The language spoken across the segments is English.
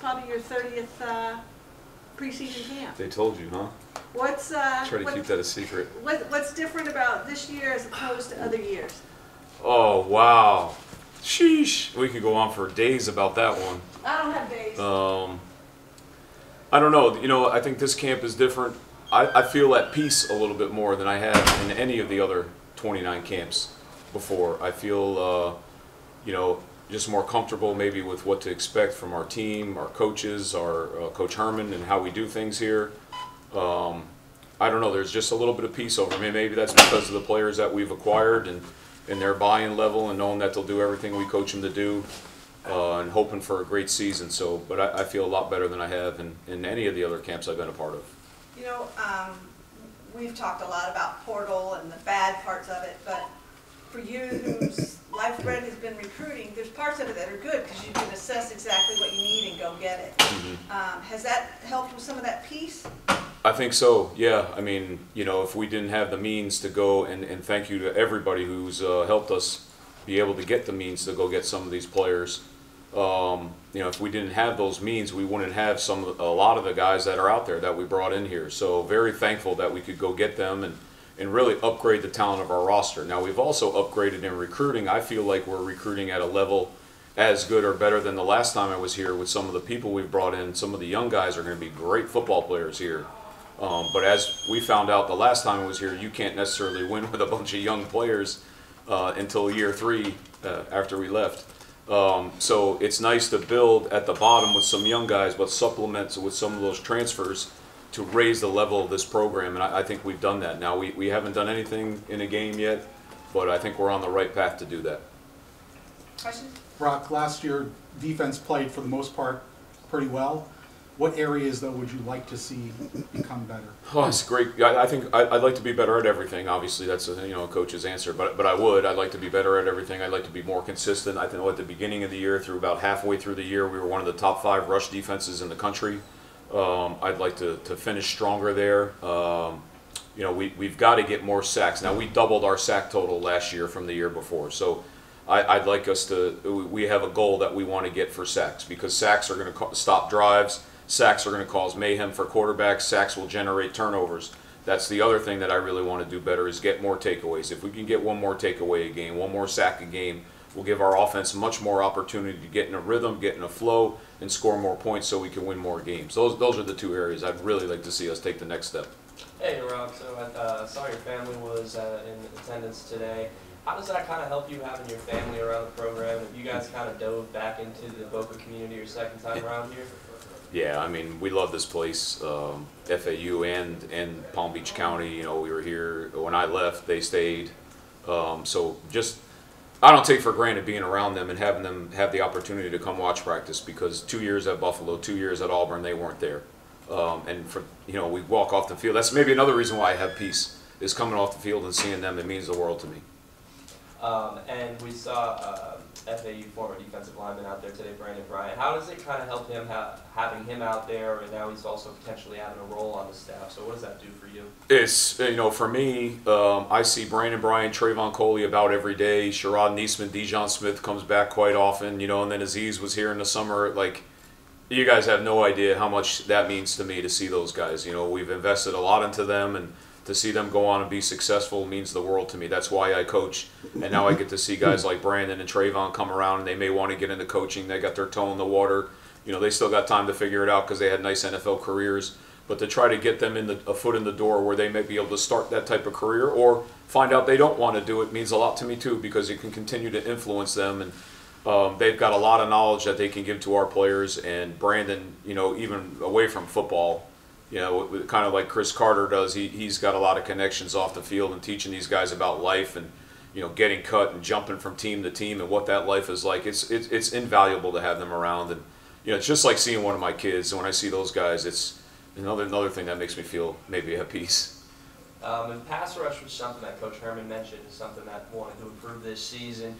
probably your 30th preseason camp. They told you, huh? What's Try to keep that a secret. What's different about this year as opposed to other years? Oh, wow. Sheesh. We could go on for days about that one. I don't have days. I don't know. You know, I think this camp is different. I feel at peace a little bit more than I have in any of the other 29 camps before. I feel, you know, just more comfortable maybe with what to expect from our team, our coaches, our Coach Herman, and how we do things here. I don't know. There's just a little bit of peace over me. Maybe that's because of the players that we've acquired and their buy-in level and knowing that they'll do everything we coach them to do. And hoping for a great season. So, but I feel a lot better than I have in any of the other camps I've been a part of. You know, we've talked a lot about portal and the bad parts of it, but for you whose lifeblood has been recruiting, there's parts of it that are good because you can assess exactly what you need and go get it. Has that helped with some of that peace? I think so, yeah. I mean, you know, if we didn't have the means to go, and thank you to everybody who's helped us be able to get the means to go get some of these players. You know, if we didn't have those means, we wouldn't have a lot of the guys that are out there that we brought in here. So very thankful that we could go get them and really upgrade the talent of our roster. Now we've also upgraded in recruiting. I feel like we're recruiting at a level as good or better than the last time I was here with some of the people we've brought in. Some of the young guys are going to be great football players here. But as we found out the last time I was here, you can't necessarily win with a bunch of young players until year 3 after we left. So it's nice to build at the bottom with some young guys, but supplement with some of those transfers to raise the level of this program, and I think we've done that. Now we haven't done anything in a game yet, but I think we're on the right path to do that. Questions? Brock, last year defense played for the most part pretty well. What areas, though, would you like to see become better? Oh, it's great. I think I'd like to be better at everything. Obviously, that's a coach's answer. But I'd like to be better at everything. I'd like to be more consistent. I think at the beginning of the year, through about halfway through the year, we were one of the top 5 rush defenses in the country. I'd like to finish stronger there. You know, we've got to get more sacks. Now we doubled our sack total last year from the year before. So I'd like us to. We have a goal that we want to get for sacks because sacks are going to stop drives. Sacks are going to cause mayhem for quarterbacks. Sacks will generate turnovers. That's the other thing that I really want to do better is get more takeaways. If we can get one more takeaway a game, one more sack a game, we'll give our offense much more opportunity to get in a rhythm, get in a flow, and score more points so we can win more games. Those are the 2 areas I'd really like to see us take the next step. Hey, Rob. So I saw your family was in attendance today. How does that kind of help you having your family around the program? Have you guys kind of dove back into the Boca community your second time around here? Yeah, I mean, we love this place, FAU and Palm Beach County. You know, we were here when I left, they stayed. So just, I don't take for granted being around them and having them have the opportunity to come watch practice because 2 years at Buffalo, 2 years at Auburn, they weren't there. And for, you know, we walk off the field. That's maybe another reason why I have peace is coming off the field and seeing them. It means the world to me. And we saw FAU former defensive lineman out there today, Brandon Bryant. How does it kind of help him having him out there, and now he's also potentially having a role on the staff? So what does that do for you? It's, you know, for me, I see Brandon Bryant, Trayvon Coley about every day. Sherrod Neesman, Dejon Smith comes back quite often, you know, and then Aziz was here in the summer. Like, you guys have no idea how much that means to me to see those guys. You know, we've invested a lot into them, and to see them go on and be successful means the world to me. That's why I coach. And now I get to see guys like Brandon and Trayvon come around, and they may want to get into coaching. They got their toe in the water. You know, they still got time to figure it out because they had nice NFL careers. But to try to get them a foot in the door where they may be able to start that type of career or find out they don't want to do it means a lot to me too, because it can continue to influence them. And they've got a lot of knowledge that they can give to our players. And Brandon, you know, even away from football, you know, kind of like Chris Carter does, he's got a lot of connections off the field and teaching these guys about life and, you know, getting cut and jumping from team to team and what that life is like. It's invaluable to have them around. And, you know, it's just like seeing one of my kids. And when I see those guys, it's another thing that makes me feel maybe at peace. And pass rush was something that Coach Herman mentioned is something that wanted to improve this season.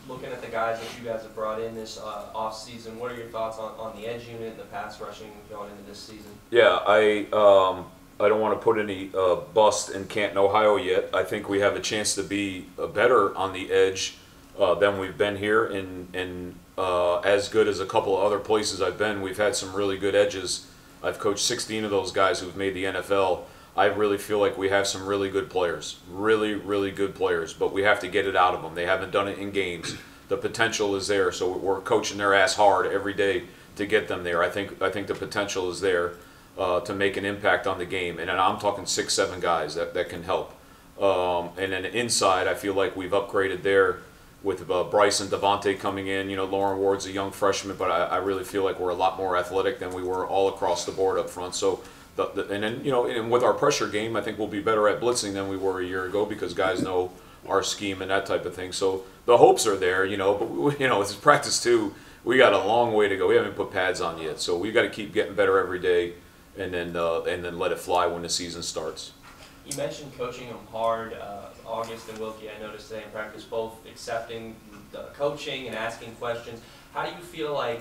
Looking at the guys that you guys have brought in this off-season, what are your thoughts on the edge unit and the pass rushing going into this season? Yeah, I don't want to put any bust in Canton, Ohio yet. I think we have a chance to be better on the edge than we've been here. And as good as a couple of other places I've been. We've had some really good edges. I've coached 16 of those guys who've made the NFL. I really feel like we have some really good players, really, really good players, but we have to get it out of them. They haven't done it in games. The potential is there, so we're coaching their ass hard every day to get them there. I think the potential is there to make an impact on the game, and I'm talking 6, 7 guys that can help. And then inside, I feel like we've upgraded there with Bryce and Devontae coming in. You know, Lauren Ward's a young freshman, but I really feel like we're a lot more athletic than we were all across the board up front. So, and then, you know, and with our pressure game, I think we'll be better at blitzing than we were a year ago because guys know our scheme and that type of thing. So the hopes are there, you know, but, you know, it's practice too. We got a long way to go. We haven't put pads on yet. So we got to keep getting better every day and then let it fly when the season starts. You mentioned coaching them hard. August and Wilkie, I noticed today in practice, both accepting the coaching and asking questions. How do you feel like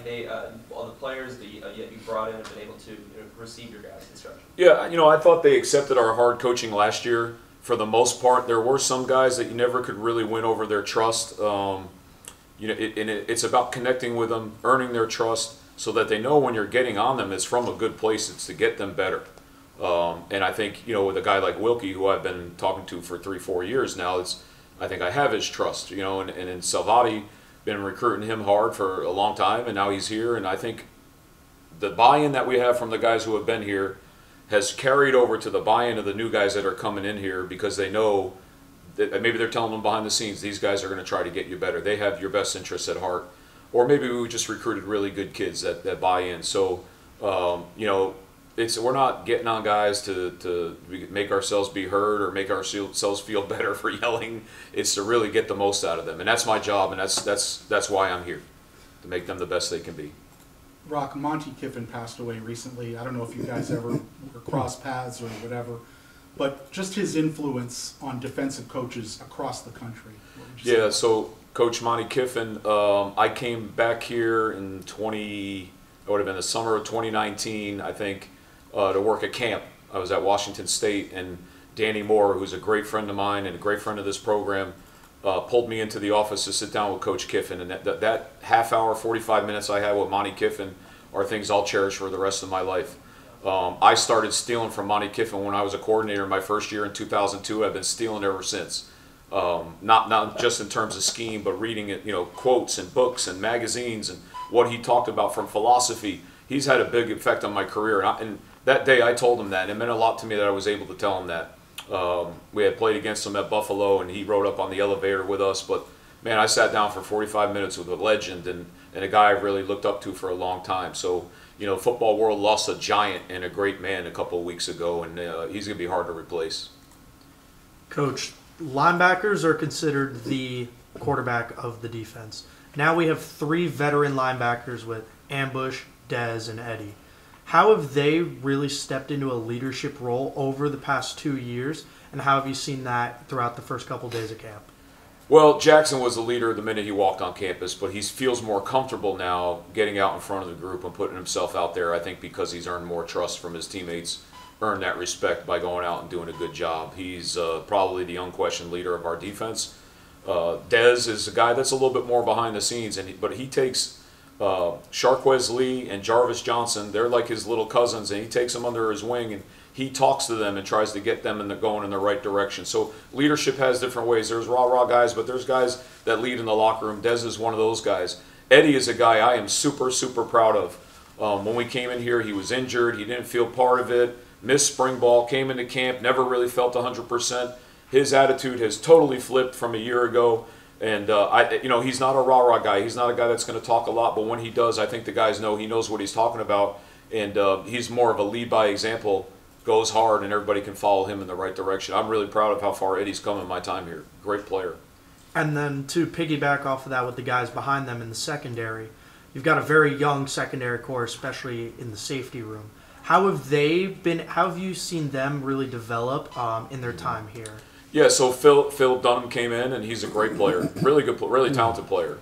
all the players that you brought in have been able to receive your guys' instruction? Yeah, you know, I thought they accepted our hard coaching last year for the most part. There were some guys that you never could really win over their trust. You know, it's about connecting with them, earning their trust, so that they know when you're getting on them, it's from a good place. It's to get them better. And I think, you know, with a guy like Wilkie, who I've been talking to for 3-4 years now, I think I have his trust, you know, and in Salvati, been recruiting him hard for a long time, and now he's here, and I think the buy-in that we have from the guys who have been here has carried over to the buy-in of the new guys that are coming in here because they know that maybe they're telling them behind the scenes, these guys are going to try to get you better. They have your best interests at heart. Or maybe we just recruited really good kids that buy in. So, you know, we're not getting on guys to make ourselves be heard or make ourselves feel better for yelling. It's to really get the most out of them, and that's my job, and that's why I'm here, to make them the best they can be. Rock, Monty Kiffin passed away recently. I don't know if you guys ever were cross paths or whatever, but just his influence on defensive coaches across the country. Yeah, so Coach Monty Kiffin, I came back here in it would have been the summer of 2019, I think. To work at camp. I was at Washington State, and Danny Moore, who's a great friend of mine and a great friend of this program, pulled me into the office to sit down with Coach Kiffin. And that half hour, 45 minutes I had with Monty Kiffin are things I'll cherish for the rest of my life. I started stealing from Monty Kiffin when I was a coordinator in my first year in 2002. I've been stealing ever since. Not just in terms of scheme, but reading it, you know, quotes and books and magazines and what he talked about from philosophy. He's had a big effect on my career, and that day I told him that, and it meant a lot to me that I was able to tell him that. We had played against him at Buffalo, and he rode up on the elevator with us, but man, I sat down for 45 minutes with a legend and a guy I really looked up to for a long time. So, you know, football world lost a giant and a great man a couple of weeks ago, and he's going to be hard to replace. Coach, linebackers are considered the quarterback of the defense. Now we have 3 veteran linebackers with Ambush, Dez, and Eddie. How have they really stepped into a leadership role over the past 2 years, and how have you seen that throughout the first couple days of camp? Well, Jackson was a leader the minute he walked on campus, but he feels more comfortable now getting out in front of the group and putting himself out there, I think because he's earned more trust from his teammates, earned that respect by going out and doing a good job. He's probably the unquestioned leader of our defense. Dez is a guy that's a little bit more behind the scenes, but he takes Sharquez Lee and Jarvis Johnson, they're like his little cousins, and he takes them under his wing and he talks to them and tries to get them going in the right direction. So leadership has different ways. There's rah-rah guys, but there's guys that lead in the locker room. Dez is one of those guys. Eddie is a guy I am super, super proud of. When we came in here, he was injured. He didn't feel part of it. Missed spring ball, came into camp, never really felt 100%. His attitude has totally flipped from a year ago. And, you know, he's not a rah-rah guy. He's not a guy that's going to talk a lot, but when he does, I think the guys know he knows what he's talking about. And he's more of a lead by example, goes hard, and everybody can follow him in the right direction. I'm really proud of how far Eddie's come in my time here. Great player. And then to piggyback off of that with the guys behind them in the secondary, you've got a very young secondary core, especially in the safety room. How have you seen them really develop in their time here? Yeah, so Phil Dunham came in, and he's a great player, really good, really talented player.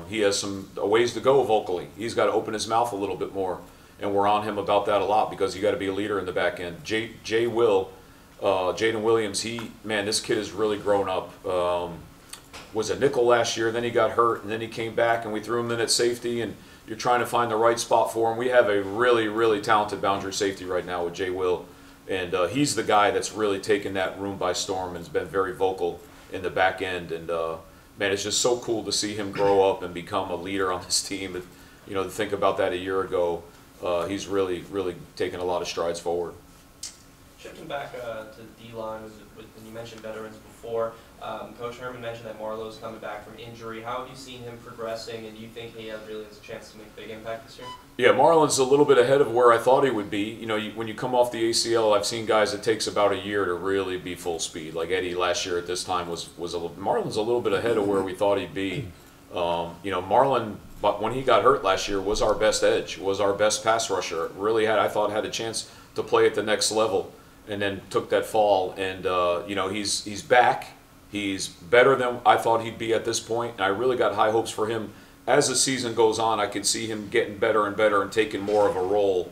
He has some ways to go vocally. He's got to open his mouth a little bit more, and we're on him about that a lot because you got to be a leader in the back end. Jaden Williams, this kid has really grown up. was a nickel last year, then he got hurt, and then he came back, and we threw him in at safety, and you're trying to find the right spot for him. We have a really, really talented boundary safety right now with Jay Will, and he's the guy that's really taken that room by storm and has been very vocal in the back end. And man, it's just so cool to see him grow up and become a leader on this team. And, to think about that a year ago, he's really, really taken a lot of strides forward. Shifting back to D-line, and you mentioned veterans before. Coach Herman mentioned that Marlowe's coming back from injury. How have you seen him progressing, and do you think he really has a chance to make a big impact this year? Yeah, Marlon's a little bit ahead of where I thought he would be. When you come off the ACL, I've seen guys it takes about a year to really be full speed. Like Eddie last year at this time Marlon's a little bit ahead of where we thought he'd be. Marlon, but when he got hurt last year, was our best edge, was our best pass rusher. Really I thought had a chance to play at the next level, and then took that fall. And he's back. He's better than I thought he'd be at this point, and I really got high hopes for him. As the season goes on, I can see him getting better and better and taking more of a role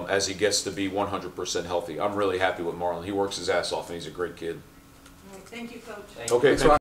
as he gets to be 100% healthy. I'm really happy with Marlon. He works his ass off, and he's a great kid. All right, thank you, Coach. Thank you. Okay, thank you.